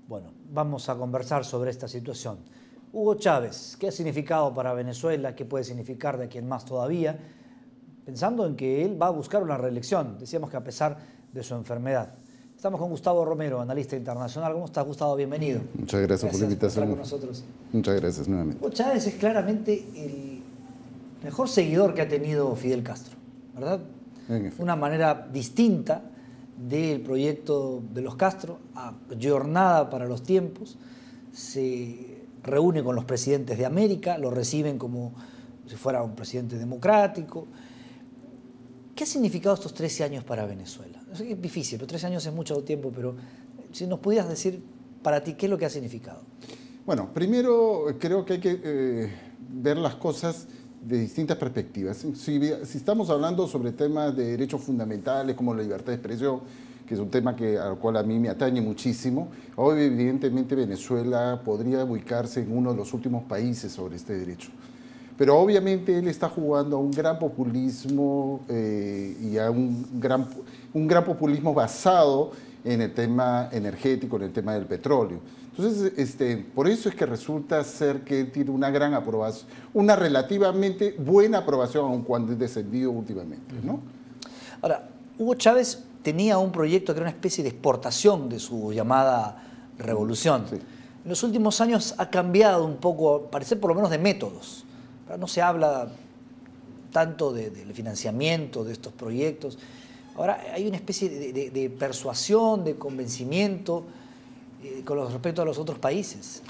Bueno, vamos a conversar sobre esta situación. Hugo Chávez, ¿qué ha significado para Venezuela? ¿Qué puede significar de aquí en más todavía? Pensando en que él va a buscar una reelección, decíamos que a pesar de su enfermedad. Estamos con Gustavo Romero, analista internacional. ¿Cómo estás, Gustavo? Bienvenido. Muchas gracias por la invitación. Por estar con nosotros. Muchas gracias nuevamente. Hugo Chávez es claramente el mejor seguidor que ha tenido Fidel Castro, ¿verdad? Una manera distinta del proyecto de los Castro, ayornada para los tiempos, se reúne con los presidentes de América, lo reciben como si fuera un presidente democrático. ¿Qué ha significado estos 13 años para Venezuela? Es difícil, pero 13 años es mucho tiempo, pero si nos pudieras decir para ti, ¿qué es lo que ha significado? Bueno, primero creo que hay que ver las cosas de distintas perspectivas. Si estamos hablando sobre temas de derechos fundamentales como la libertad de expresión, que es un tema al cual a mí me atañe muchísimo, hoy evidentemente Venezuela podría ubicarse en uno de los últimos países sobre este derecho. Pero obviamente él está jugando a un gran populismo y a un gran populismo basado en el tema energético, en el tema del petróleo. Entonces, por eso es que resulta ser que él tiene una gran aprobación, una relativamente buena aprobación, aun cuando es descendido últimamente, ¿no? Ahora, Hugo Chávez tenía un proyecto que era una especie de exportación de su llamada revolución. Sí. En los últimos años ha cambiado un poco, parece por lo menos de métodos. No se habla tanto del financiamiento de estos proyectos. Ahora hay una especie de persuasión, de convencimiento con respecto a los otros países.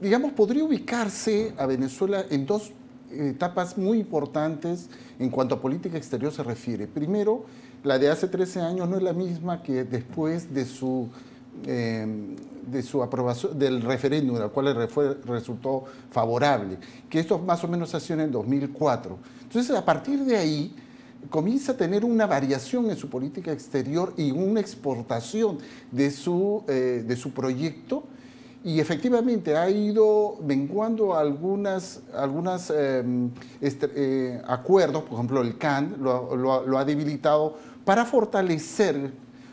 Digamos, podría ubicarse a Venezuela en dos etapas muy importantes en cuanto a política exterior se refiere. Primero, la de hace 13 años no es la misma que después de su aprobación del referéndum, al cual resultó favorable, que esto más o menos ha sido en el 2004. Entonces, a partir de ahí, comienza a tener una variación en su política exterior y una exportación de su proyecto, y efectivamente ha ido menguando algunos acuerdos, por ejemplo el CAN lo ha debilitado para fortalecer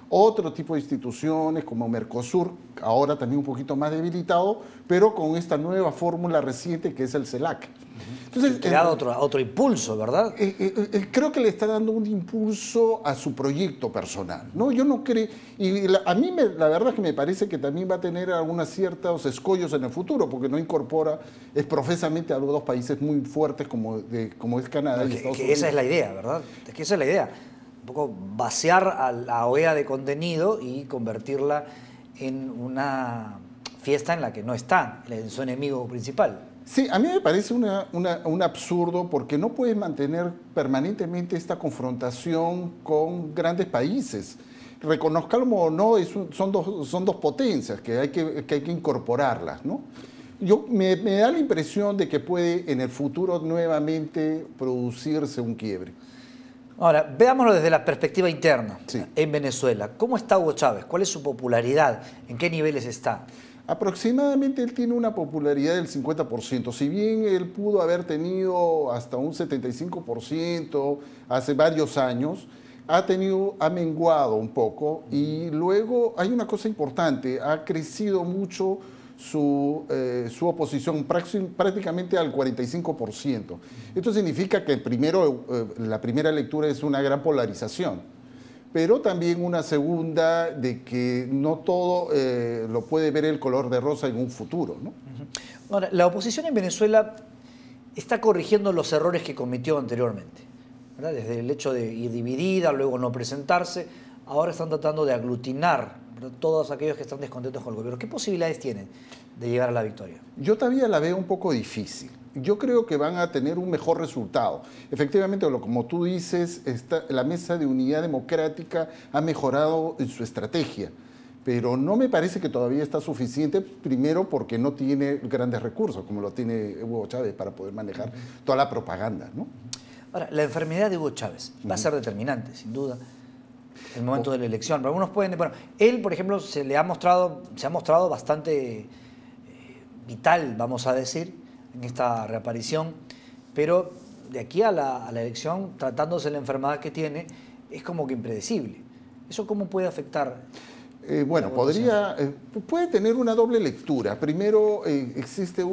otro tipo de instituciones como Mercosur, ahora también un poquito más debilitado, pero con esta nueva fórmula reciente que es el CELAC. Entonces, le da otro impulso, ¿verdad? Creo que le está dando un impulso a su proyecto personal, ¿no? Yo no creo, y a mí la verdad es que me parece que también va a tener algunos ciertos escollos en el futuro, porque no incorpora profesamente a los dos países muy fuertes como es Canadá y Estados Unidos. Esa es la idea, ¿verdad? Es que esa es la idea. Un poco vaciar a la OEA de contenido y convertirla en una fiesta en la que no está, en su enemigo principal. Sí, a mí me parece un absurdo porque no puedes mantener permanentemente esta confrontación con grandes países. Reconozcamos o no, son dos potencias que hay que incorporarlas, ¿no? Me da la impresión de que puede en el futuro nuevamente producirse un quiebre. Ahora, veámoslo desde la perspectiva interna, sí, en Venezuela. ¿Cómo está Hugo Chávez? ¿Cuál es su popularidad? ¿En qué niveles está? Aproximadamente él tiene una popularidad del 50%. Si bien él pudo haber tenido hasta un 75% hace varios años, ha menguado un poco. Y luego hay una cosa importante, ha crecido mucho su oposición prácticamente al 45%. Esto significa que la primera lectura es una gran polarización, pero también una segunda de que no todo lo puede ver el color de rosa en un futuro, ¿no? Ahora, la oposición en Venezuela está corrigiendo los errores que cometió anteriormente, ¿verdad? Desde el hecho de ir dividida, luego no presentarse, ahora están tratando de aglutinar, ¿verdad?, todos aquellos que están descontentos con el gobierno. ¿Qué posibilidades tienen de llegar a la victoria? Yo todavía la veo un poco difícil. Yo creo que van a tener un mejor resultado. Efectivamente, como tú dices, la Mesa de Unidad Democrática ha mejorado en su estrategia, pero no me parece que todavía está suficiente, primero porque no tiene grandes recursos, como lo tiene Hugo Chávez, para poder manejar toda la propaganda, ¿no? Ahora, la enfermedad de Hugo Chávez va a ser determinante, sin duda, en el momento de la elección. Pero algunos pueden... Bueno, él, por ejemplo, se ha mostrado bastante vital, vamos a decir, en esta reaparición, pero de aquí a la elección, tratándose de la enfermedad que tiene, es como que impredecible. ¿Eso cómo puede afectar? Bueno, puede tener una doble lectura. Primero, existe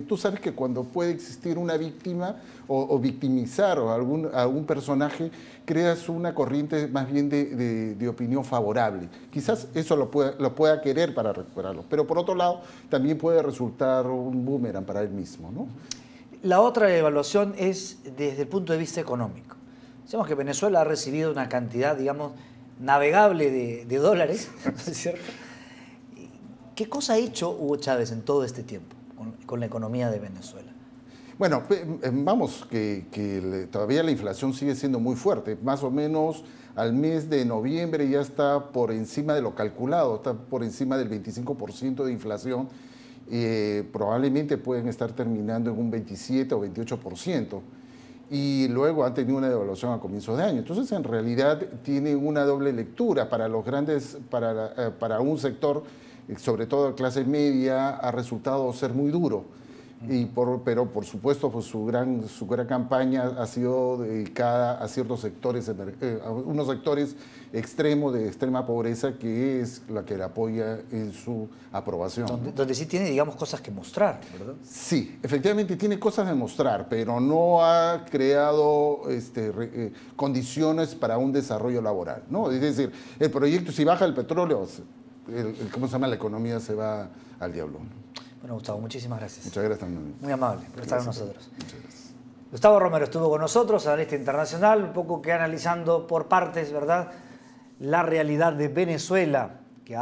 tú sabes que cuando puede existir una víctima o victimizar a algún personaje, creas una corriente más bien de opinión favorable. Quizás eso lo pueda querer para recuperarlo, pero por otro lado, también puede resultar un boomerang para él mismo, ¿no? La otra evaluación es desde el punto de vista económico. Sabemos que Venezuela ha recibido una cantidad, digamos, navegable de dólares, ¿no es cierto? ¿Qué cosa ha hecho Hugo Chávez en todo este tiempo con la economía de Venezuela? Bueno, vamos, que todavía la inflación sigue siendo muy fuerte. Más o menos al mes de noviembre ya está por encima de lo calculado, está por encima del 25% de inflación. Probablemente pueden estar terminando en un 27 o 28%. Y luego han tenido una devaluación a comienzos de año. Entonces, en realidad, tiene una doble lectura para los grandes, para un sector, sobre todo de clase media, ha resultado ser muy duro. Pero, por supuesto, pues, su gran campaña ha sido dedicada a ciertos sectores, a unos sectores extremos de extrema pobreza, que es la que le apoya en su aprobación. Donde sí tiene, digamos, cosas que mostrar, ¿verdad? Sí, efectivamente tiene cosas de mostrar, pero no ha creado condiciones para un desarrollo laboral, ¿no? Es decir, el proyecto, si baja el petróleo, ¿cómo se llama? La economía se va al diablo. Bueno, Gustavo, muchísimas gracias. Muchas gracias también. Muy amable por estar con nosotros. Muchas gracias. Gustavo Romero estuvo con nosotros, analista internacional, un poco que analizando por partes, ¿verdad?, la realidad de Venezuela, que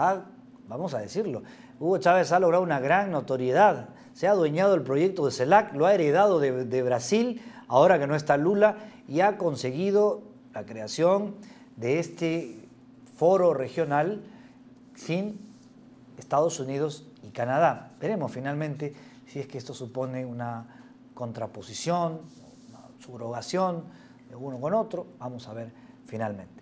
vamos a decirlo, Hugo Chávez ha logrado una gran notoriedad, se ha adueñado del proyecto de CELAC, lo ha heredado de Brasil, ahora que no está Lula, y ha conseguido la creación de este foro regional sin Estados Unidos y Canadá. Veremos finalmente si es que esto supone una contraposición, una subrogación de uno con otro. Vamos a ver finalmente.